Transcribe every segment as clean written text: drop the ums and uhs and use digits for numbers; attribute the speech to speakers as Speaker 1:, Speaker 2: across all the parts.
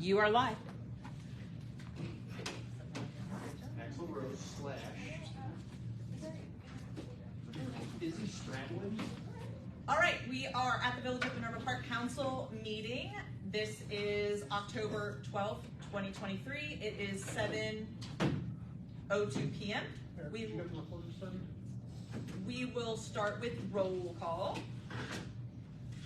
Speaker 1: You are live.
Speaker 2: Axel Rose slash Izzy Stradlin.
Speaker 1: All right, we are at the Village of Minerva Park Council meeting. This is October 12th, 2023. It is 7:02 p.m. We will start with roll call.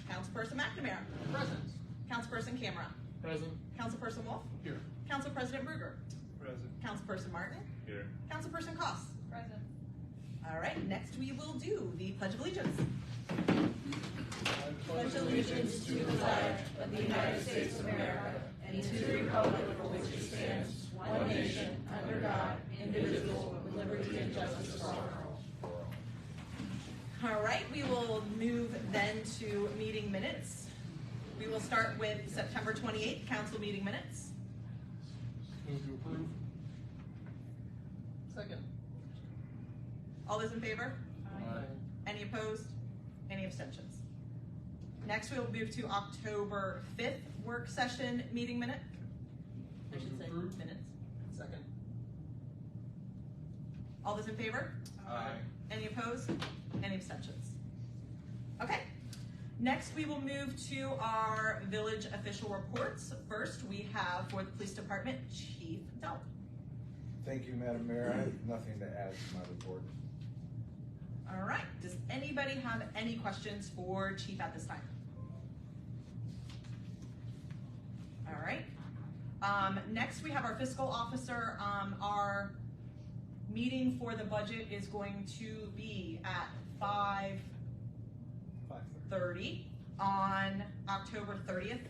Speaker 1: Councilperson McNamara.
Speaker 2: Present.
Speaker 1: Councilperson Camera.
Speaker 2: Present.
Speaker 1: Councilperson Wolf.
Speaker 2: Here.
Speaker 1: Council President Bruger.
Speaker 2: Present.
Speaker 1: Councilperson Martin.
Speaker 2: Here.
Speaker 1: Councilperson Koss.
Speaker 3: Present.
Speaker 1: All right, next we will do the Pledge of Allegiance.
Speaker 3: Pledge allegiance to the flag of the United States of America and to the republic for which it stands, one nation, under God, indivisible, with liberty and justice for all.
Speaker 1: All right, we will move then to meeting minutes. We will start with September 28th, council meeting minutes.
Speaker 2: Move to approve. Second.
Speaker 1: All those in favor?
Speaker 2: Aye.
Speaker 1: Any opposed? Any abstentions? Next, we will move to October 5th work session meeting minute. I should say
Speaker 2: Approved.
Speaker 1: minutes.
Speaker 2: Second.
Speaker 1: All those in favor?
Speaker 2: Aye.
Speaker 1: Any opposed? Any abstentions? Okay. Next, we will move to our village official reports. First, we have for the police department, Chief Delp.
Speaker 4: Thank you, Madam Mayor. I have nothing to add to my report.
Speaker 1: All right. Does anybody have any questions for Chief at this time? All right. Next, we have our fiscal officer. Our meeting for the budget is going to be at 5:30 on October 30th.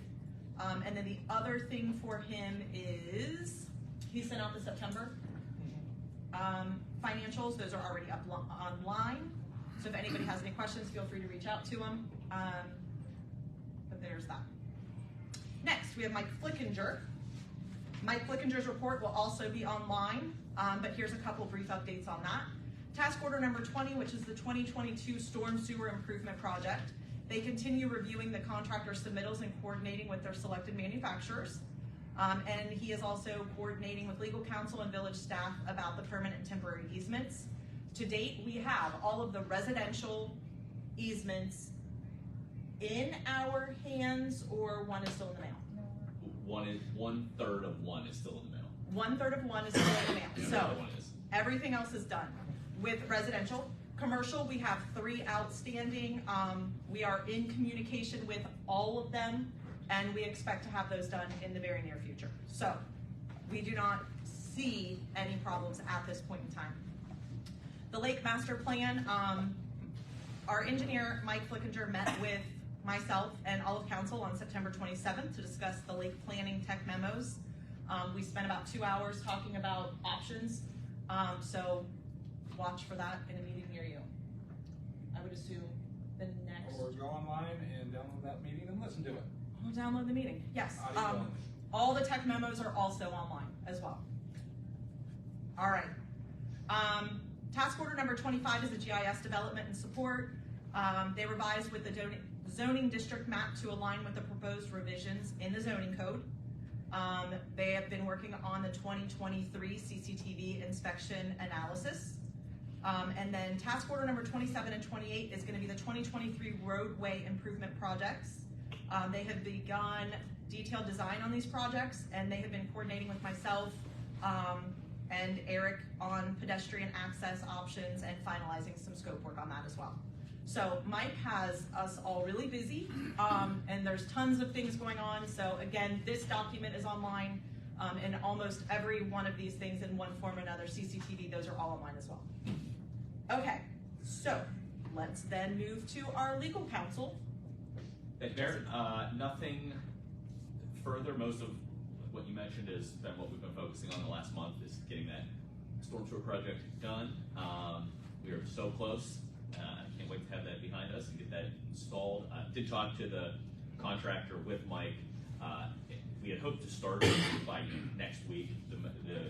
Speaker 1: And then the other thing for him is he sent out the September financials. Those are already up online. So if anybody has any questions, feel free to reach out to him. But there's that. Next, we have Mike Flickinger. Mike Flickinger's report will also be online, but here's a couple brief updates on that. Task order number 20, which is the 2022 Storm Sewer Improvement Project. They continue reviewing the contractor submittals and coordinating with their selected manufacturers. And he is also coordinating with legal counsel and village staff about the permanent and temporary easements. To date, we have all of the residential easements in our hands, or one is still in the mail?
Speaker 5: 1/3 of one is still in the mail.
Speaker 1: 1/3 of one is still in the mail.
Speaker 5: The
Speaker 1: So
Speaker 5: other one is.
Speaker 1: everything else is done. With residential, commercial, we have 3 outstanding. We are in communication with all of them, and we expect to have those done in the very near future. So we do not see any problems at this point in time. The Lake Master Plan, our engineer, Mike Flickinger, met with myself and all of council on September 27th to discuss the lake planning tech memos. We spent about 2 hours talking about options, so watch for that in a meeting near you. I would assume the next.
Speaker 6: Or go online and download that meeting and listen to it.
Speaker 1: We'll download the meeting, yes.
Speaker 6: Audio only.
Speaker 1: All the tech memos are also online as well. All right. Task order number 25 is the GIS development and support. They revised with the zoning district map to align with the proposed revisions in the zoning code. They have been working on the 2023 CCTV inspection analysis. And then task order number 27 and 28 is going to be the 2023 roadway improvement projects. They have begun detailed design on these projects, and they have been coordinating with myself and Eric on pedestrian access options and finalizing some scope work on that as well. So Mike has us all really busy, and there's tons of things going on. So again, this document is online, and almost every one of these things in one form or another, CCTV, those are all online as well. Okay, so let's then move to our legal counsel.
Speaker 5: Thank you, Mayor. Nothing further. Most of what you mentioned has been what we've been focusing on the last month, is getting that storm sewer project done. We are so close. Can't wait to have that behind us and get that installed. Did talk to the contractor with Mike. We had hoped to start by next week. The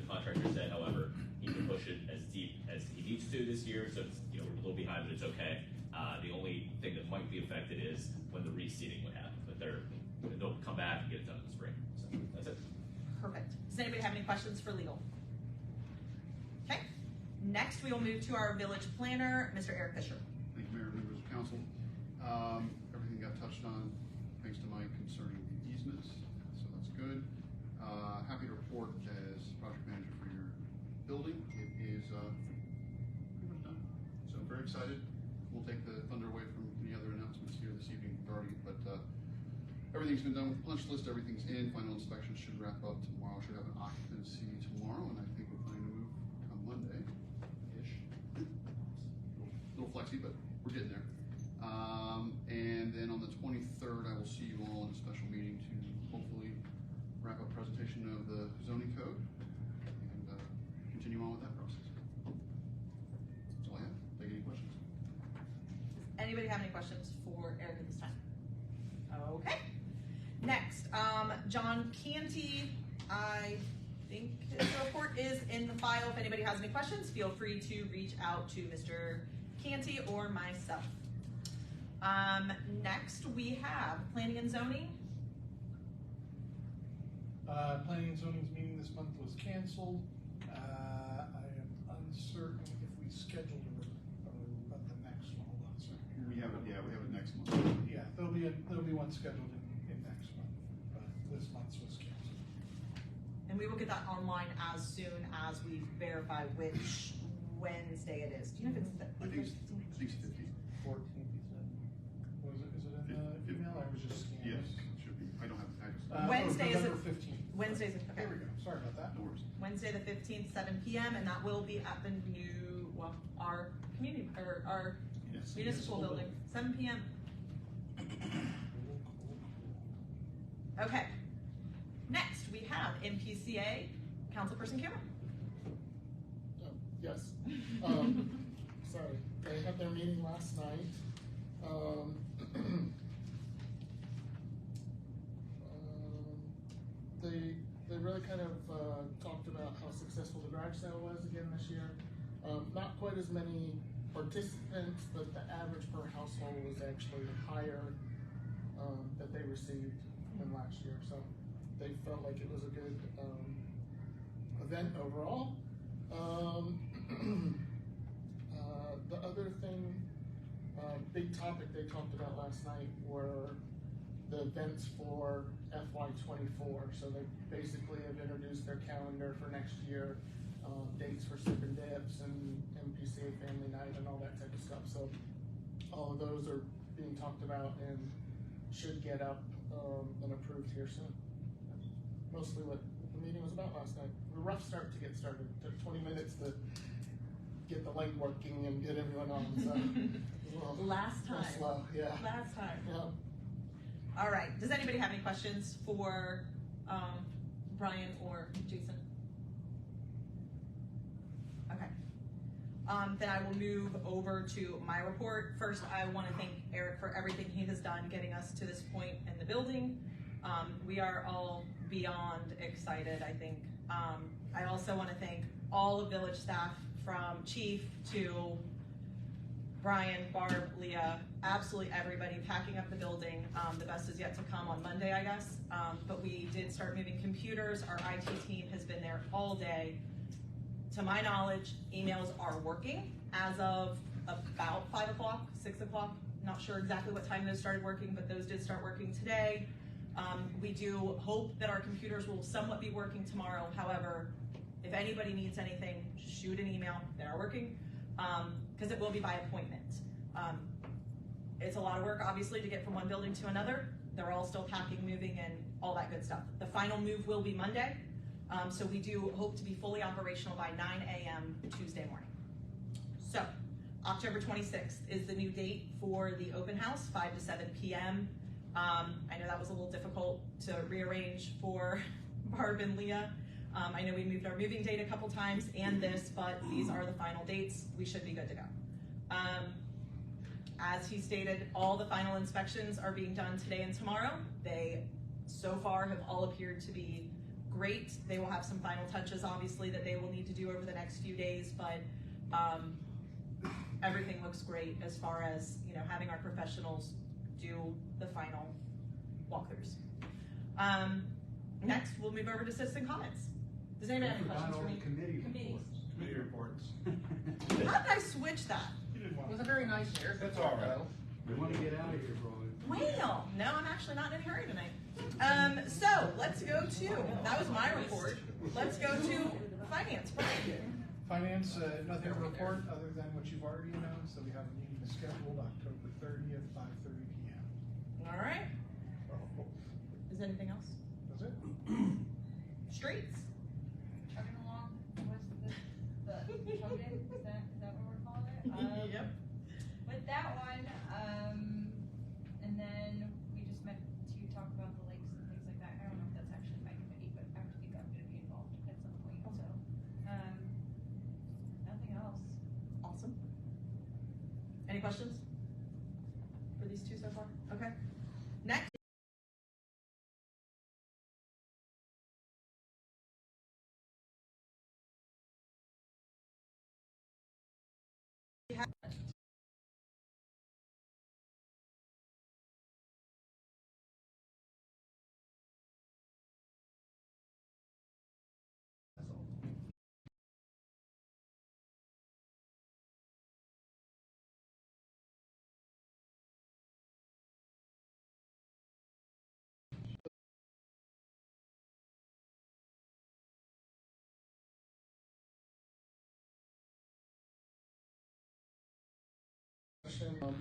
Speaker 5: contractor said, however, he can push it as deep as he needs to this year, so it's, we're a little behind, but it's okay. The only thing that might be affected is when the reseeding would happen, but they'll come back and get it done in the spring. So that's it.
Speaker 1: anybody have any questions for legal? Okay, next we will move to our village planner, Mr. Eric Fisher.
Speaker 7: Thank you, Mayor, members of council. Everything got touched on, thanks to Mike concerning the easements, so that's good. Happy to report as project manager for your building, it is pretty much done. So I'm very excited. We'll take the thunder away from any other announcements here this evening regarding it, but everything's been done with the punch list, everything's in, final inspection should wrap up tomorrow, should have an occupancy tomorrow, and I think we're planning to move on Monday-ish. Little flexy, but we're getting there. And then on the 23rd, I will see you all in a special meeting to hopefully wrap up presentation of the zoning code and continue on with that process. That's all I have. Take any questions.
Speaker 1: Anybody have any questions for Eric at this time? Okay. Next, John Canty, I think his report is in the file. If anybody has any questions, feel free to reach out to Mr. Canty or myself. Next we have planning and zoning.
Speaker 6: Planning and zoning's meeting this month was canceled. I am uncertain if we scheduled about the next one. Hold on a second.
Speaker 7: We have it next month.
Speaker 6: Yeah, there'll be one scheduled in next month, but this month's was canceled.
Speaker 1: And we will get that online as soon as we verify which Wednesday it is. Do you know if it's the
Speaker 7: I think it's 15.
Speaker 6: 14th, you said? Was it, is it in the email? I was just scanning.
Speaker 7: Yes, it should be. I don't have the address.
Speaker 1: Wednesday is
Speaker 6: November
Speaker 1: it-
Speaker 6: 15th.
Speaker 1: Wednesday's, okay.
Speaker 6: There we go. Sorry about that.
Speaker 7: No worries.
Speaker 1: Wednesday the 15th, 7 p.m. and that will be at the new, well, our community, or our
Speaker 7: Yes.
Speaker 1: municipal building, 7 p.m. Okay. Next, we have MPCA, Councilperson Cameron.
Speaker 8: Yes. Sorry, they had their meeting last night. They really kind of talked about how successful the garage sale was again this year. Not quite as many participants, but the average per household was actually higher that they received than last year. So they felt like it was a good event overall. The other thing, big topic they talked about last night were the events for FY24. So they basically have introduced their calendar for next year, dates for Sip and Dips and MPCA Family Night and all that type of stuff. So all of those are being talked about and should get up and approved here soon. Mostly what the meeting was about last night. A rough start to get started. Took 20 minutes to get the light working and get everyone on. So
Speaker 1: Last time.
Speaker 8: slow, yeah.
Speaker 1: Last time.
Speaker 8: Yeah.
Speaker 1: All right. Does anybody have any questions for Brian or Jason? Okay. Then I will move over to my report. First, I want to thank Eric for everything he has done getting us to this point in the building. We are all beyond excited, I think. I also want to thank all of village staff from chief to Brian, Barb, Leah, absolutely everybody packing up the building. The best is yet to come on Monday, I guess. But we did start moving computers. Our IT team has been there all day. To my knowledge, emails are working as of about 5 o'clock, 6 o'clock. Not sure exactly what time those started working, but those did start working today. We do hope that our computers will somewhat be working tomorrow. However, if anybody needs anything, shoot an email. They are working, because it will be by appointment. It's a lot of work, obviously, to get from one building to another. They're all still packing, moving, and all that good stuff. The final move will be Monday, so we do hope to be fully operational by 9 a.m. Tuesday morning. So, October 26th is the new date for the open house, 5 to 7 p.m. I know that was a little difficult to rearrange for Barb and Leah. I know we moved our moving date a couple times and this, but these are the final dates. We should be good to go. As he stated, all the final inspections are being done today and tomorrow. They, so far, have all appeared to be great. They will have some final touches, obviously, that they will need to do over the next few days, but everything looks great as far as, you know, having our professionals do the final walkthroughs. Next, we'll move over to citizen comments. Does anybody have any questions for me?
Speaker 3: Committees.
Speaker 2: Committee reports.
Speaker 1: How did I switch that?
Speaker 6: You did
Speaker 7: It
Speaker 6: well.
Speaker 7: was a very nice haircut.
Speaker 2: That's all right.
Speaker 7: though.
Speaker 9: We want to get out of here, Brian.
Speaker 1: Well, no, I'm actually not in a hurry tonight. So let's go to, that was my report. Let's go to finance. Brian.
Speaker 6: Finance, nothing to report other than what you've already announced, that we have a meeting scheduled October 30th, 5:30 PM.
Speaker 1: All right. Is there anything else?
Speaker 6: That's it?
Speaker 1: Streets.
Speaker 3: Chugging along, what's the token, is that what we're calling it?
Speaker 1: Yep.
Speaker 3: With that one, and then we just met to talk about the lakes and things like that. I don't know if that's actually my committee, but I think I'm gonna be involved at some point, so, nothing else.
Speaker 1: Awesome. Any questions for these two so far? Okay. Next.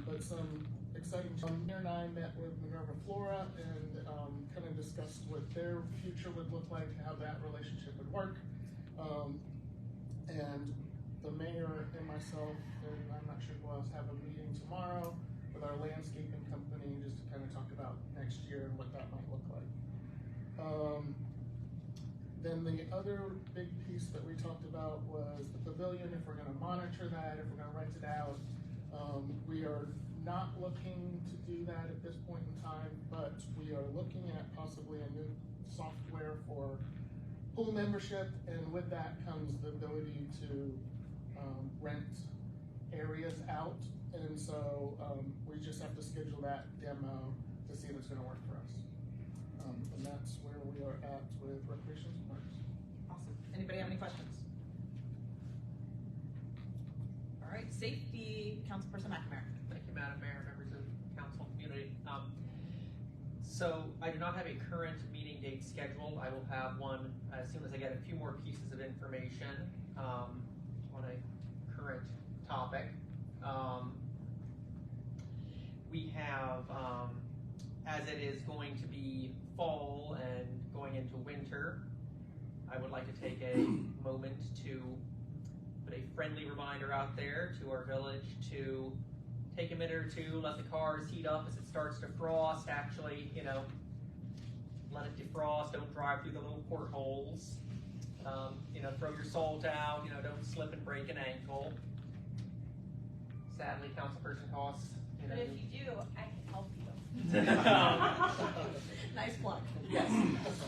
Speaker 8: But some exciting. Mayor and I met with Minerva Flora and kind of discussed what their future would look like, how that relationship would work. And the mayor and myself, and I'm not sure who else, have a meeting tomorrow with our landscaping company just to kind of talk about next year and what that might look like. Then the other big piece that we talked about was the pavilion, if we're gonna monitor that, if we're gonna rent it out. We are not looking to do that at this point in time, but we are looking at possibly a new software for pool membership, and with that comes the ability to rent areas out. And so we just have to schedule that demo to see if it's gonna work for us. And that's where we are at with recreations and parks.
Speaker 1: Awesome. Anybody have any questions? All right, safety, Councilperson McNamara.
Speaker 10: Thank you, Madam Mayor, members of council and community. So I do not have a current meeting date scheduled. I will have one as soon as I get a few more pieces of information on a current topic. We have, as it is going to be fall and going into winter, I would like to take a moment to put a friendly reminder out there to our village to take a minute or two, let the cars heat up as it starts to frost, actually, let it defrost, don't drive through the little portholes. Throw your salt out, don't slip and break an ankle. Sadly, Councilperson Costs,
Speaker 3: But if you do, I can help you.
Speaker 1: Nice plug.
Speaker 10: Yes.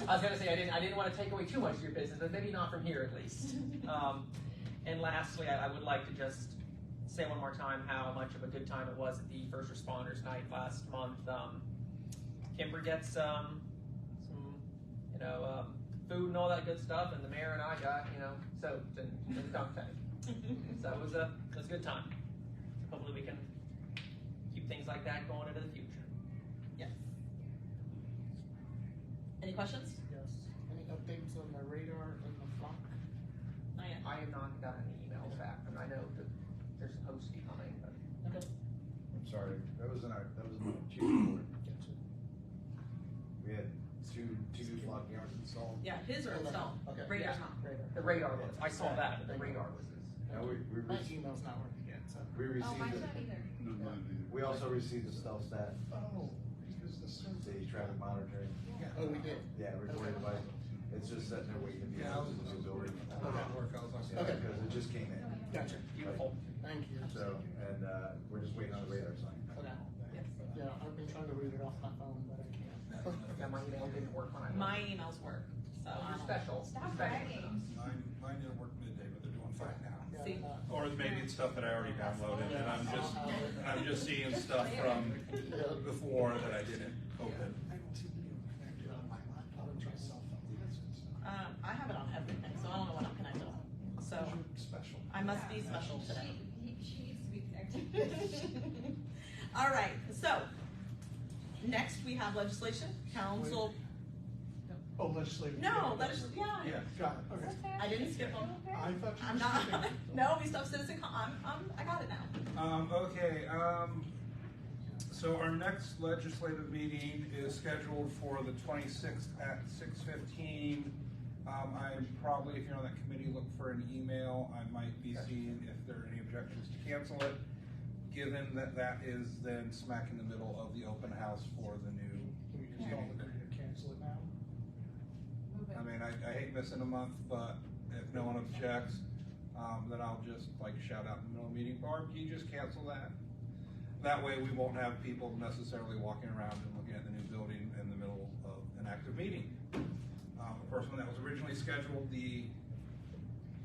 Speaker 10: I was gonna say, I didn't want to take away too much of your business, but maybe not from here at least. And lastly, I would like to just say one more time how much of a good time it was at the First Responders Night last month. Kimber gets some food and all that good stuff, and the mayor and I got, soaked and dunk tank. So it was a good time. Hopefully we can keep things like that going into the future.
Speaker 1: Yes. Any questions?
Speaker 8: Yes. Any updates on the radar and the flock?
Speaker 1: Not yet.
Speaker 10: I have not gotten any emails back, and I know that they're supposed to be coming, but.
Speaker 1: Okay.
Speaker 4: I'm sorry, that was my chief report.
Speaker 8: Gotcha.
Speaker 4: We had two new flock yards installed.
Speaker 1: Yeah, his are installed.
Speaker 8: Okay.
Speaker 1: Radar's
Speaker 10: Yeah.
Speaker 1: not.
Speaker 8: Radar.
Speaker 10: The radar was, I saw that, but the radar was.
Speaker 4: Now we
Speaker 8: My
Speaker 4: received,
Speaker 8: email's not working yet, so.
Speaker 4: we
Speaker 3: Oh, mine's
Speaker 4: received,
Speaker 3: not either.
Speaker 7: No, mine neither.
Speaker 4: we also received the stealth stat,
Speaker 6: Oh, because the service.
Speaker 4: the traffic monitoring.
Speaker 8: Oh, we did?
Speaker 4: Yeah, recorded by, it's just sitting there waiting to be
Speaker 2: Yeah, I
Speaker 4: added
Speaker 2: was
Speaker 4: to the new building.
Speaker 2: work, I was like.
Speaker 4: Yeah,
Speaker 8: Okay.
Speaker 4: because it just came in.
Speaker 8: Gotcha.
Speaker 10: Beautiful.
Speaker 8: Thank you.
Speaker 4: So, and, we're just waiting on the radar sign.
Speaker 8: Okay.
Speaker 1: Yes.
Speaker 8: Yeah, I've been trying to read it off my phone, but I can't.
Speaker 10: Yeah, my email didn't work when I.
Speaker 1: My emails work, so.
Speaker 10: You're special.
Speaker 3: Stop
Speaker 10: You're special.
Speaker 3: bragging.
Speaker 2: Mine didn't work midday, but they're doing fine now.
Speaker 8: Yeah,
Speaker 1: See?
Speaker 2: Or maybe it's stuff that I already downloaded, and I'm just seeing stuff from before that I didn't open.
Speaker 6: I don't see video connected on my laptop to my cell phone.
Speaker 1: I have it on everything, so I must be special today.
Speaker 3: She needs to be connected.
Speaker 1: All right, so, next we have legislation, council,
Speaker 6: Oh, legislative.
Speaker 1: no, yeah,
Speaker 2: Yeah.
Speaker 6: Got it, okay.
Speaker 1: I didn't skip them.
Speaker 6: I thought you
Speaker 1: I'm
Speaker 6: were
Speaker 1: not,
Speaker 6: skipping.
Speaker 1: no, we still have citizen I got it now.
Speaker 2: Okay, so our next legislative meeting is scheduled for the 26th at 6:15. I'm probably, if you're on that committee, look for an email. I might be seeing if there are any objections to cancel it, given that that is then smack in the middle of the open house for the new
Speaker 6: Can we just all agree to cancel it now?
Speaker 2: I mean, I hate missing a month, but if no one objects, then I'll just like shout out in the middle of the meeting, Barb, can you just cancel that? That way we won't have people necessarily walking around and looking at the new building in the middle of an active meeting. The first one that was originally scheduled, the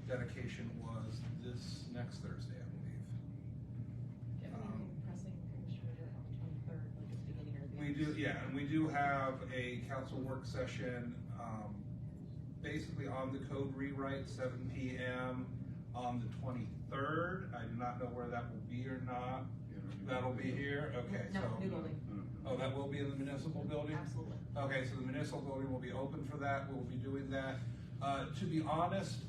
Speaker 2: dedication was this next Thursday, I believe. We do, yeah, and we do have a council work session, basically on the code rewrite, 7 p.m. on the 23rd. I do not know where that will be or not. That'll be here, okay,
Speaker 1: No,
Speaker 2: so.
Speaker 1: new building,
Speaker 2: Oh, that will be in the municipal building?
Speaker 1: absolutely.
Speaker 2: Okay, so the municipal building will be open for that, we'll be doing that. To be honest,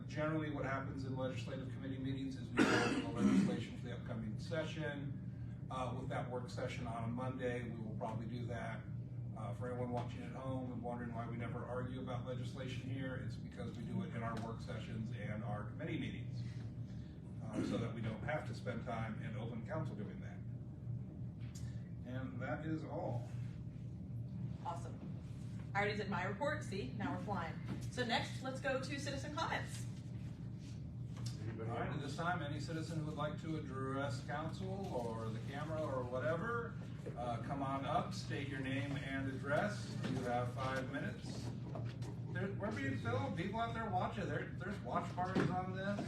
Speaker 2: generally what happens in legislative committee meetings is we have the legislation for the upcoming session. With that work session on a Monday, we will probably do that. For anyone watching at home and wondering why we never argue about legislation here, it's because we do it in our work sessions and our committee meetings. So that we don't have to spend time in open council doing that. And that is all.
Speaker 1: Awesome. I already did my report, see, now we're flying. So next, let's go to citizen comments.
Speaker 2: All right, at this time, any citizen who would like to address council or the camera or whatever, come on up, state your name and address. You have 5 minutes. We're being filmed. People out there watching. There's watch parties on this.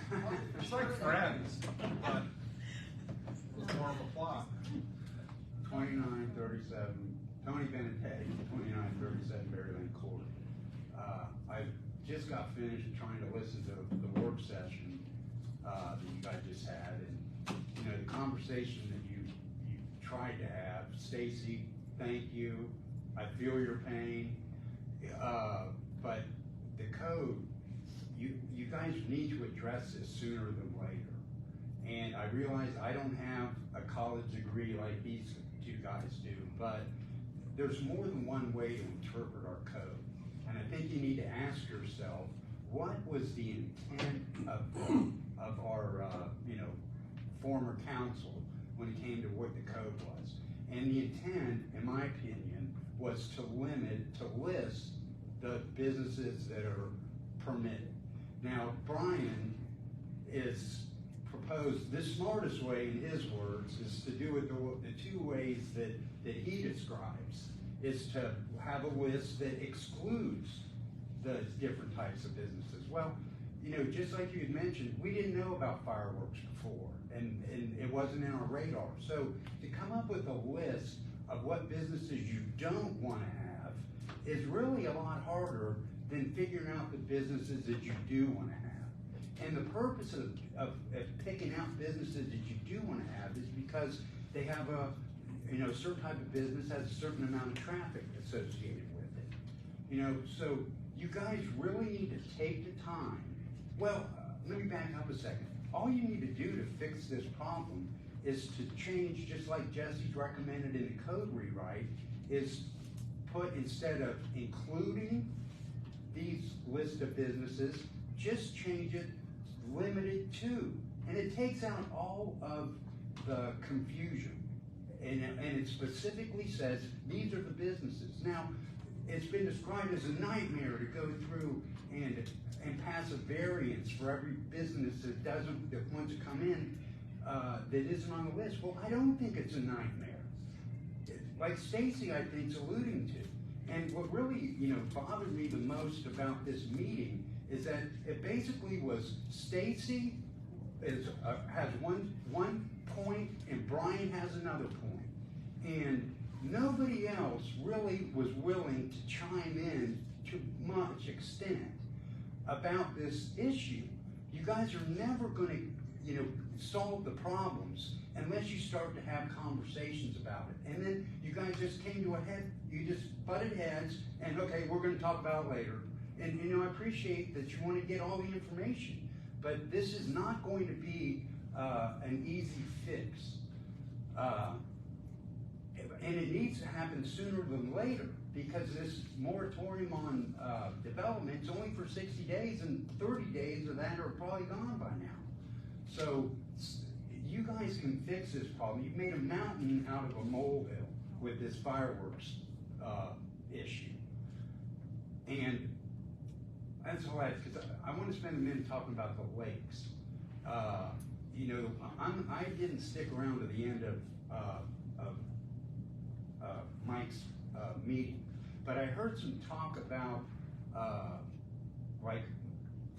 Speaker 2: It's like Friends, but with more of a plot.
Speaker 11: 2937, Tony Benintetti, 2937 Berry Lane Court. I just got finished trying to listen to the work session that you guys just had, and you know the conversation that you tried to have. Stacy, thank you. I feel your pain, but the code, you guys need to address this sooner than later. And I realize I don't have a college degree like these two guys do, but there's more than one way to interpret our code. And I think you need to ask yourself, what was the intent of our former council when it came to what the code was? And the intent, in my opinion, was to list the businesses that are permitted. Now, Brian is proposed, the smartest way in his words is to do it the two ways that he describes, is to have a list that excludes the different types of businesses. Well, you know, just like you had mentioned, we didn't know about fireworks before, and it wasn't in our radar. So to come up with a list of what businesses you don't want to have is really a lot harder than figuring out the businesses that you do want to have. And the purpose of picking out businesses that you do want to have is because they have a certain type of business has a certain amount of traffic associated with it. So you guys really need to take the time. Well, let me back up a second. All you need to do to fix this problem is to change, just like Jesse's recommended in the code rewrite, is put, instead of including these list of businesses, just change it limited to. And it takes out all of the confusion. And it specifically says, these are the businesses. Now, it's been described as a nightmare to go through and pass a variance for every business that wants to come in that isn't on the list. Well, I don't think it's a nightmare. Like Stacy, I think, is alluding to. And what really, bothered me the most about this meeting is that it basically was Stacy has one point and Brian has another point. And nobody else really was willing to chime in to much extent about this issue. You guys are never gonna, solve the problems unless you start to have conversations about it. And then you guys just came to a head, you just butted heads, and okay, we're gonna talk about it later. And I appreciate that you wanna get all the information, but this is not going to be an easy fix. And it needs to happen sooner than later, because this moratorium on development is only for 60 days, and 30 days of that are probably gone by now. So you guys can fix this problem. You've made a mountain out of a molehill with this fireworks issue. And that's all because I want to spend a minute talking about the lakes. I didn't stick around to the end of Mike's meeting, but I heard some talk about like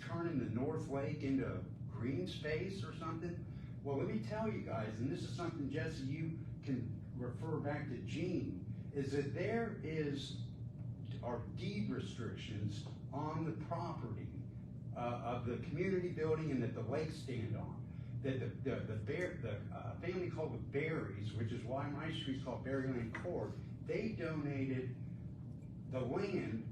Speaker 11: turning the North Lake into green space or something. Well, let me tell you guys, and this is something, Jesse, you can refer back to Gene, is that there are deed restrictions on the property of the community building and that the lakes stand on. That the family called the Berries, which is why my street's called Berry Lane Court, they donated the land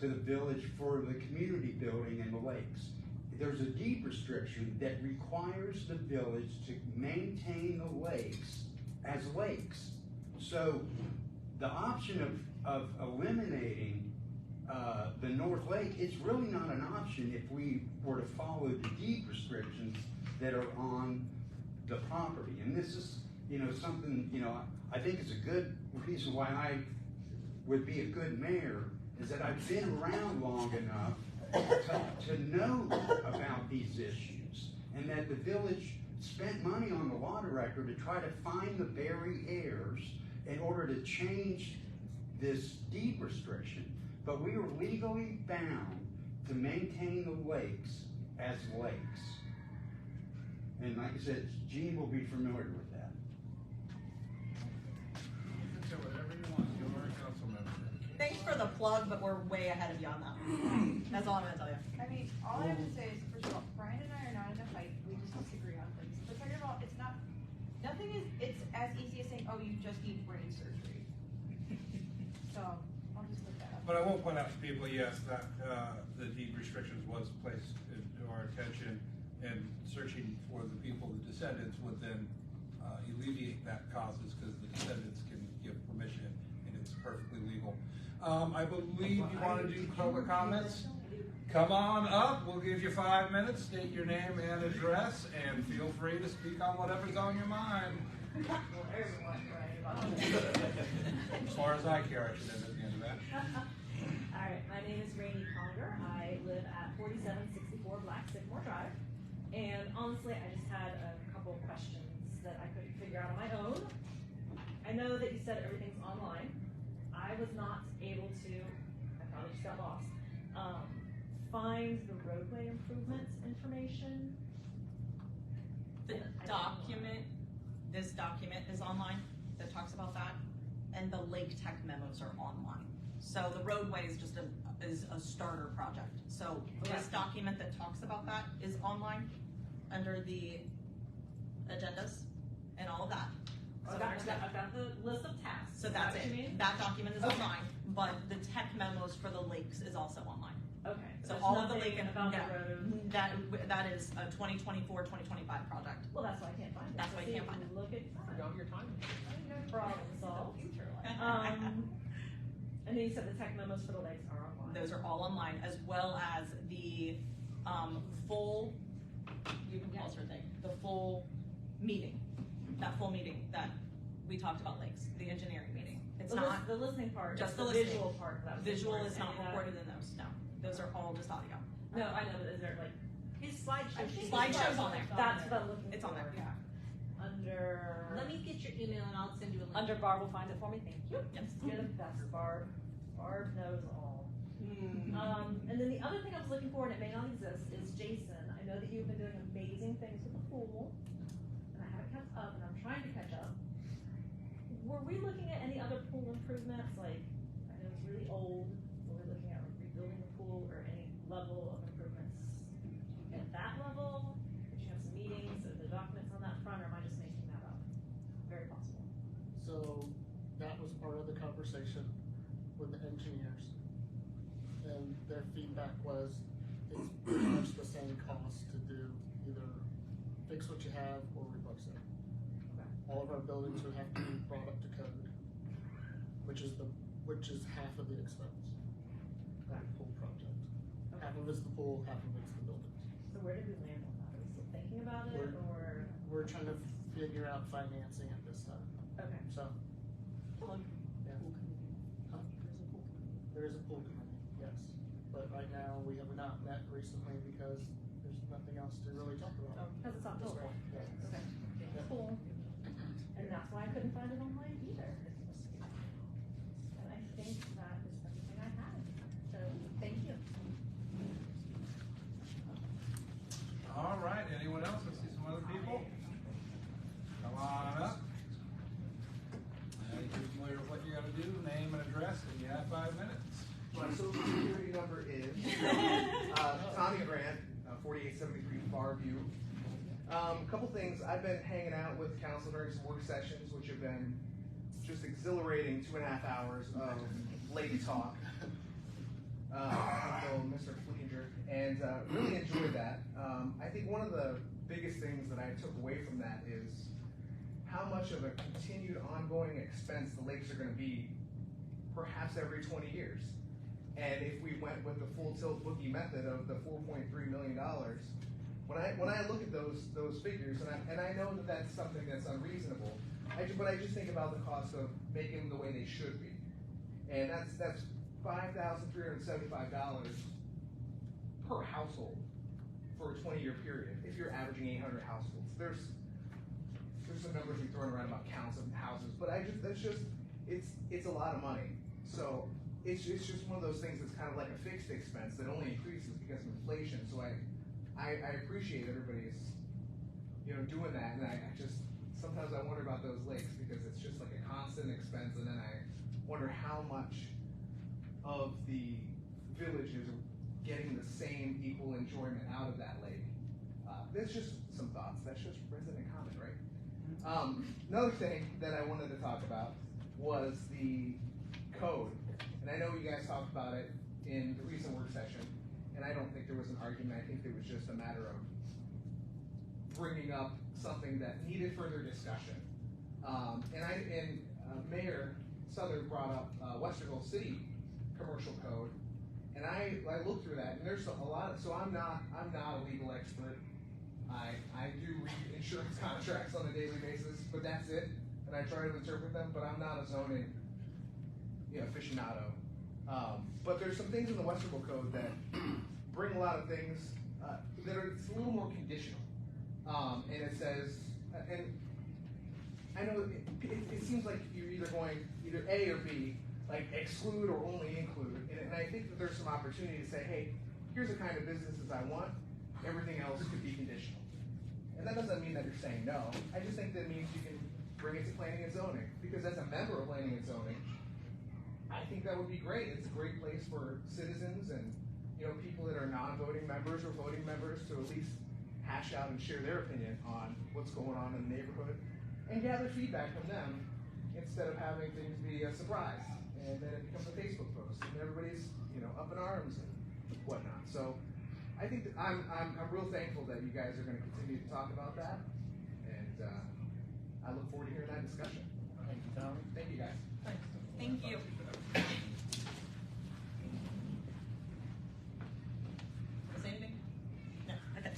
Speaker 11: to the village for the community building and the lakes. There's a deed restriction that requires the village to maintain the lakes as lakes. So the option of eliminating the North Lake, it's really not an option if we were to follow the deed restrictions that are on the property. And this is, something, I think is a good reason why I would be a good mayor, is that I've been around long enough to know about these issues, and that the village spent money on the law director to try to find the Berry heirs in order to change this deed restriction. But we are legally bound to maintain the lakes as lakes. And like I said, Gene will be familiar with that.
Speaker 2: You can say whatever you want, you're our council member.
Speaker 1: Thanks for the plug, but we're way ahead of you on that. That's all I'm gonna tell you.
Speaker 3: I mean, all I have to say is, first of all, Brian and I are not in a fight, we just disagree on things. But second of all, it's as easy as saying, oh, you just need brain surgery. So, I'll just put that up.
Speaker 2: But I will point out to people, yes, that the deed restrictions was placed to our attention, and searching for the people, the descendants, would then alleviate that causes, because the descendants can give permission, and it's perfectly legal. I believe you want to do public comments. Come on up, we'll give you 5 minutes, state your name and address, and feel free to speak on whatever's on your mind. As far as I care, I should end at the end of that.
Speaker 12: Alright, my name is Rainey Conger. I live at 4764 Black Sycamore Drive. And honestly, I just had a couple of questions that I couldn't figure out on my own. I know that you said everything's online. I was not able to, I probably just got lost, find the roadway improvements information.
Speaker 1: The document, this document is online that talks about that, and the Lake Tech memos are online. So the roadway is just is a starter project. So this document that talks about that is online under the agendas and all of that. So
Speaker 12: I've got the list of tasks.
Speaker 1: So that's it. That document is online, but the tech memos for the lakes is also online.
Speaker 12: Okay.
Speaker 1: So
Speaker 12: there's
Speaker 1: all of the
Speaker 12: nothing
Speaker 1: lake
Speaker 12: about the road.
Speaker 1: that is a 2024, 2025 project.
Speaker 12: Well, that's why I can't find it.
Speaker 1: That's why you can't find it.
Speaker 12: Look at
Speaker 10: Forgot your time.
Speaker 12: no problem solved. And then you said the tech memos for the lakes are online.
Speaker 1: Those are all online, as well as the full, you can pause for a thing, the full meeting, that full meeting that we talked about lakes, the engineering meeting. It's not
Speaker 12: the listening part,
Speaker 1: just
Speaker 12: the
Speaker 1: listening.
Speaker 12: visual part. That was
Speaker 1: Visual
Speaker 12: important.
Speaker 1: is not
Speaker 12: Any of that-
Speaker 1: recorded in those, no. Those are all just audio.
Speaker 12: No, I know, but is there like
Speaker 3: His slideshow.
Speaker 1: Slideshow's on there.
Speaker 12: that's what I'm looking
Speaker 1: It's on there,
Speaker 12: for.
Speaker 1: yeah.
Speaker 12: Under
Speaker 3: Let me get your email and I'll send you a link.
Speaker 12: under Barb will find it for me. Thank you.
Speaker 1: Yes.
Speaker 12: You're the best, Barb. Barb knows all. And then the other thing I was looking for, and it may not exist, is Jason. I know that you've been doing amazing things with the pool, and I haven't kept up, and I'm trying to catch up. Were we looking at any other pool improvements? Like, I know it's really old. Were we looking at rebuilding the pool or any level of improvements at that
Speaker 8: conversation with the engineers, and their feedback was it's pretty much the same cost to do either fix what you have or replace it. All of our buildings would have to be brought up to code, which is half of the expense of the pool project. Half of it's the pool, half of it's the buildings.
Speaker 12: So where did we land on that? Are we still thinking about it, or?
Speaker 8: We're trying to figure out financing at this time.
Speaker 12: Okay.
Speaker 8: So, yeah. Huh? There is a pool committee, yes. But right now, we have not met recently because there's nothing else to really talk about.
Speaker 12: Because it's October.
Speaker 8: Yeah.
Speaker 12: Okay.
Speaker 8: Yeah.
Speaker 12: Cool. And that's why I couldn't find it online either. And I think that is everything I had. So, thank you.
Speaker 2: All right, anyone else? Let's see some other people. Come on up. I think you're familiar with what you gotta do, name and address, and you have 5 minutes.
Speaker 13: My social security number is Tommy Grant, 4873 Farview. A couple things. I've been hanging out with council during some work sessions, which have been just exhilarating 2.5 hours of lady talk. Mr. Flickinger, and really enjoyed that. I think one of the biggest things that I took away from that is how much of a continued ongoing expense the lakes are going to be perhaps every 20 years. And if we went with the full tilt bookie method of the $4.3 million, when I look at those figures, and I know that that's something that's unreasonable, but I just think about the cost of making them the way they should be. And that's $5,375 per household for a 20-year period. If you're averaging 800 households, there's some numbers we've thrown around about counts of houses, but it's a lot of money. So it's just one of those things that's kind of like a fixed expense that only increases because of inflation. So I appreciate everybody's doing that, and I just sometimes I wonder about those lakes because it's just like a constant expense, and then I wonder how much of the villages are getting the same equal enjoyment out of that lake. That's just some thoughts. That's just resident comment, right? Another thing that I wanted to talk about was the code. And I know you guys talked about it in the recent work session, and I don't think there was an argument. I think it was just a matter of bringing up something that needed further discussion. Mayor Southern brought up Westerville City Commercial Code, and I looked through that, and there's a lot. So I'm not a legal expert. I do read insurance contracts on a daily basis, but that's it. And I try to interpret them, but I'm not a zoning aficionado. But there's some things in the Westerville Code that bring a lot of things that are it's a little more conditional. And it says, and I know it seems like you're either going either A or B, like exclude or only include. And I think that there's some opportunity to say, hey, here's the kind of businesses I want. Everything else could be conditional. And that doesn't mean that you're saying no. I just think that means you can bring it to planning and zoning. Because as a member of planning and zoning, I think that would be great. It's a great place for citizens and people that are non-voting members or voting members to at least hash out and share their opinion on what's going on in the neighborhood and gather feedback from them instead of having things be a surprise and then it becomes a Facebook post and everybody's up in arms and whatnot. So I think that I'm real thankful that you guys are going to continue to talk about that, and I look forward to hearing that discussion.
Speaker 8: Thank you, Tommy.
Speaker 13: Thank you, guys.
Speaker 1: Thank you. Is anything? No. Okay.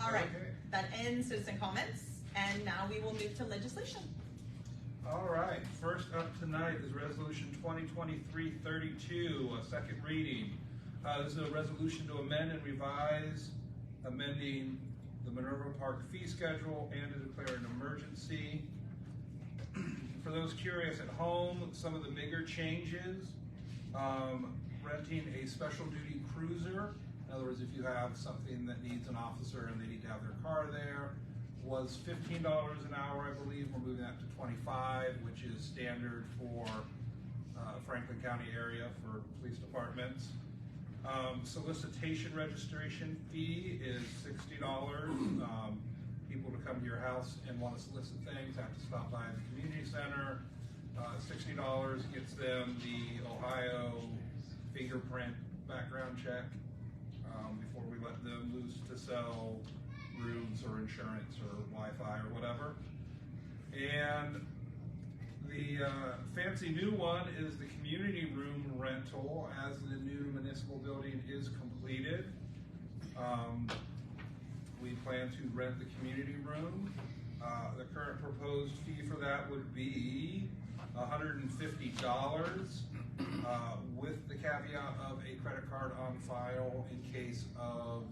Speaker 1: All right. That ends citizen comments, and now we will move to legislation.
Speaker 2: All right, first up tonight is Resolution 2023-32, a second reading. This is a resolution to amend and revise, amending the Minerva Park fee schedule and to declare an emergency. For those curious at home, some of the bigger changes, renting a special duty cruiser. In other words, if you have something that needs an officer and they need to have their car there, was $15 an hour, I believe. We're moving that to $25, which is standard for Franklin County area for police departments. Solicitation registration fee is $60. people to come to your house and want to solicit things have to stop by the community center. $60 gets them the Ohio fingerprint background check before we let them loose to sell rooms or insurance or Wi-Fi or whatever. And the fancy new one is the community room rental as the new municipal building is completed. We plan to rent the community room. The current proposed fee for that would be $150 with the caveat of a credit card on file in case of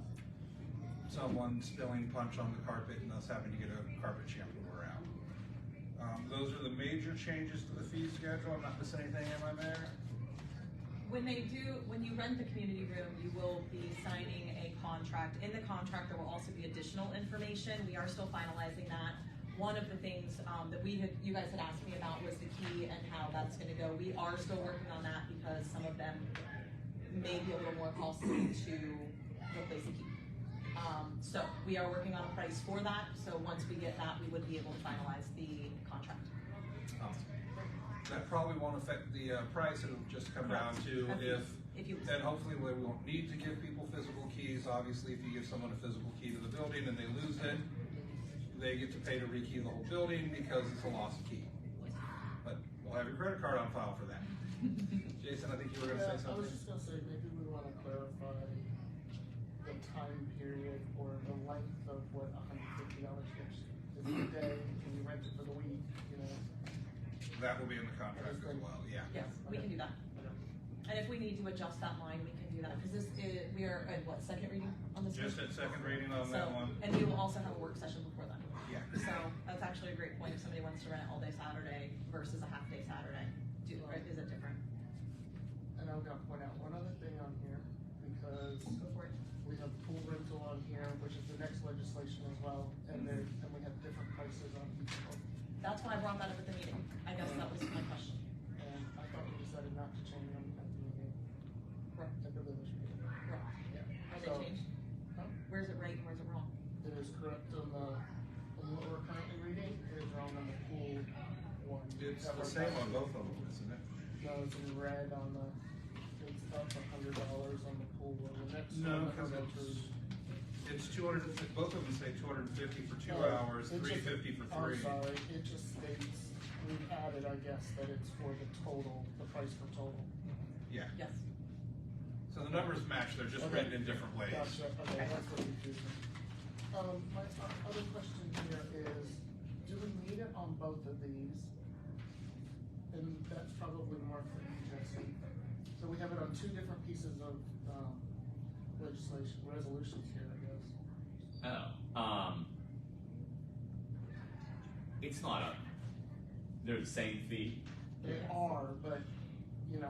Speaker 2: someone spilling punch on the carpet and us having to get a carpet shampooer out. Those are the major changes to the fee schedule. I'm not missing anything, am I, Mayor?
Speaker 1: When you rent the community room, you will be signing a contract. In the contract, there will also be additional information. We are still finalizing that. One of the things that you guys had asked me about was the key and how that's gonna go. We are still working on that because some of them may be a little more costly to replace a key. So we are working on a price for that. So once we get that, we would be able to finalize the contract.
Speaker 2: That probably won't affect the price. It'll just come down to and hopefully we won't need to give people physical keys. Obviously, if you give someone a physical key to the building and they lose it, they get to pay to rekey the whole building because it's a lost key. But we'll have your credit card on file for that. Jason, I think you were going to say
Speaker 8: I
Speaker 2: something.
Speaker 8: was just gonna say, maybe we wanna clarify the time period or the length of what $150 is. Is it a day, can you rent it for the week, you know?
Speaker 2: That will be in the contract as well, yeah.
Speaker 1: Yes, we can do that. And if we need to adjust that line, we can do that, because we are at what, second reading on this?
Speaker 2: Just at second reading on that one.
Speaker 1: And we will also have a work session before then.
Speaker 2: Yeah.
Speaker 1: So that's actually a great point if somebody wants to rent all day Saturday versus a half day Saturday. Is it different?
Speaker 8: And I'm gonna point out one other thing on here, because
Speaker 1: Go for it.
Speaker 8: we have pool rental on here, which is the next legislation as well, and we have different prices on each of them.
Speaker 1: That's why I brought that up at the meeting. I guess that was my question.
Speaker 8: And I thought we decided not to change them at the meeting,
Speaker 1: Correct.
Speaker 8: at the village meeting.
Speaker 1: Correct.
Speaker 8: Yeah.
Speaker 1: Are
Speaker 8: So,
Speaker 1: they changed?
Speaker 8: huh?
Speaker 1: Where's it right and where's it wrong?
Speaker 8: It is correct on what we're currently reading, it is wrong on the pool one.
Speaker 2: It's
Speaker 8: that
Speaker 2: the
Speaker 8: we're
Speaker 2: same on
Speaker 8: currently-
Speaker 2: both of them, isn't it?
Speaker 8: No, it's in red on it's up $100 on the pool one, the next
Speaker 2: No,
Speaker 8: one.
Speaker 2: because it's 200, both of them say 250 for 2
Speaker 8: No,
Speaker 2: hours,
Speaker 8: it just-
Speaker 2: 350 for
Speaker 8: I'm
Speaker 2: 3.
Speaker 8: sorry, it just states, we've added, I guess, that it's for the total, the price for total.
Speaker 2: Yeah,
Speaker 1: Yes.
Speaker 2: so the numbers match, they're just
Speaker 8: Okay.
Speaker 2: written in different ways.
Speaker 8: Gotcha, okay, that's what confused me. My other question here is, do we need it on both of these? And that's probably more for you, Jesse. So we have it on two different pieces of, resolutions here, I guess.
Speaker 5: It's not they're the same fee.
Speaker 8: They are, but, you know,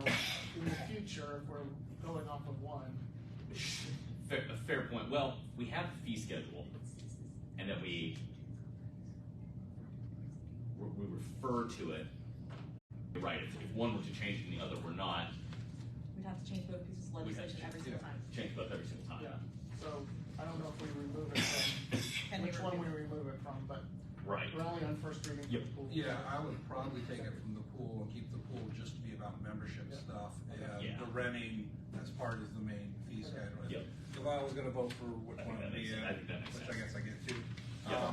Speaker 8: in the future, if we're going off of one,
Speaker 5: A fair point. Well, we have the fee schedule, and then we refer to it. Right. If one were to change and the other were not,
Speaker 1: We'd have to change both pieces of
Speaker 5: we'd have
Speaker 1: legislation
Speaker 5: to
Speaker 1: every single time.
Speaker 5: change both every single time.
Speaker 8: yeah. So I don't know if we remove it from,
Speaker 1: Can we
Speaker 8: which one we
Speaker 1: remove
Speaker 8: remove it from, but
Speaker 5: Right.
Speaker 8: we're only on first reading for
Speaker 5: Yep.
Speaker 8: the pool.
Speaker 2: Yeah, I would probably take it from the pool and keep the pool just to be about membership
Speaker 8: Yeah.
Speaker 2: stuff, and
Speaker 5: Yeah.
Speaker 2: the renting as part of the main fee schedule.
Speaker 5: Yep.
Speaker 2: If I was gonna vote for which
Speaker 5: I think
Speaker 2: one
Speaker 5: that
Speaker 2: would be
Speaker 5: makes
Speaker 2: in,
Speaker 5: sense. I think that makes
Speaker 2: which I
Speaker 5: sense.
Speaker 2: guess I get to,
Speaker 5: Yeah.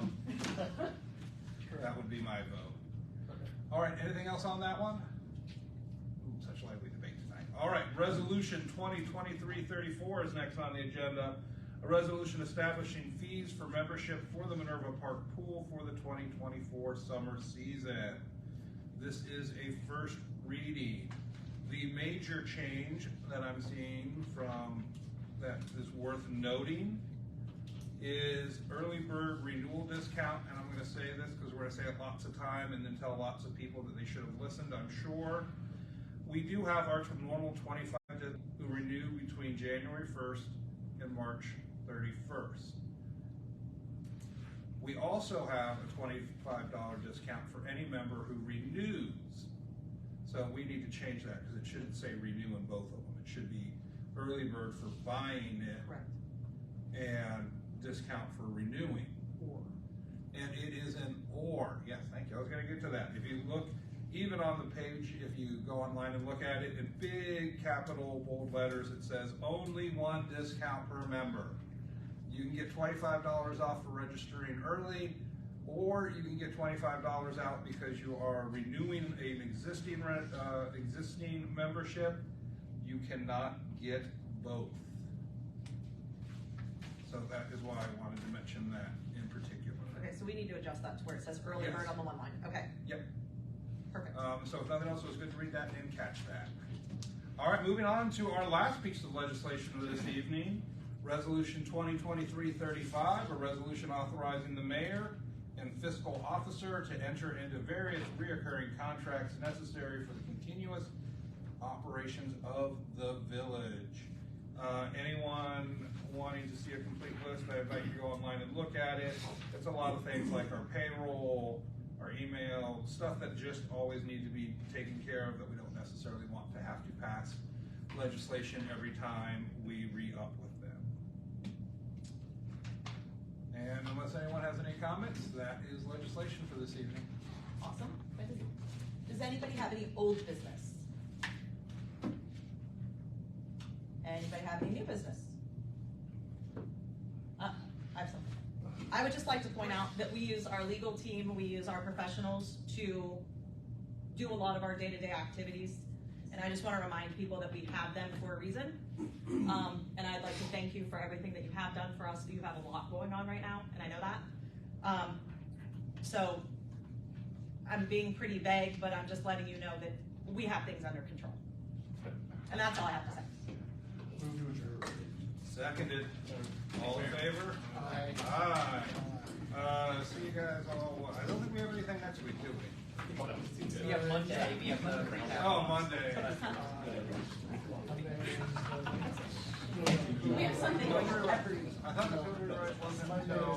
Speaker 2: that would be my vote.
Speaker 8: Okay.
Speaker 2: All right, anything else on that one? Ooh, such lively debate tonight. All right, resolution 2023-34 is next on the agenda. A resolution establishing fees for membership for the Minerva Park Pool for the 2024 summer season. This is a first reading. The major change that I'm seeing from that is worth noting is early bird renewal discount, and I'm gonna say this because we're gonna say it lots of time and then tell lots of people that they should have listened, I'm sure. We do have our normal 25 who renew between January 1st and March 31st. We also have a $25 discount for any member who renews. So we need to change that because it shouldn't say renew in both of them. It should be early bird for buying it
Speaker 1: Correct.
Speaker 2: and discount for renewing. and it is an or. Yes, thank you. I was going to get to that. If you look, even on the page, if you go online and look at it in big capital bold letters, it says only one discount per member. You can get $25 off for registering early, or you can get $25 out because you are renewing an existing membership. You cannot get both. So that is why I wanted to mention that in particular.
Speaker 1: Okay, so we need to adjust that to where it says early bird on the one line. Okay.
Speaker 2: Yep.
Speaker 1: Perfect.
Speaker 2: So if nothing else, it was good to read that and catch that. All right, moving on to our last piece of legislation of this evening, Resolution 2023-35, a resolution authorizing the mayor and fiscal officer to enter into various reoccurring contracts necessary for the continuous operations of the village. Anyone wanting to see a complete list, I invite you to go online and look at it. It's a lot of things like our payroll, our email, stuff that just always need to be taken care of that we don't necessarily want to have to pass legislation every time we re-up with them. And unless anyone has any comments, that is legislation for this evening.
Speaker 1: Awesome. Does anybody have any old business? Anybody have any new business? I have something. I would just like to point out that we use our legal team, we use our professionals to do a lot of our day-to-day activities. And I just want to remind people that we have them for a reason. And I'd like to thank you for everything that you have done for us. You have a lot going on right now, and I know that. So I'm being pretty vague, but I'm just letting you know that we have things under control. And that's all I have to say.
Speaker 2: Seconded. All in favor?
Speaker 8: Aye.
Speaker 2: Aye. See you guys all. I don't think we have anything next week, do we?
Speaker 10: We have Monday, we have the.
Speaker 2: Oh, Monday.
Speaker 1: We have something going on every week.
Speaker 2: I thought the code rewrite wasn't until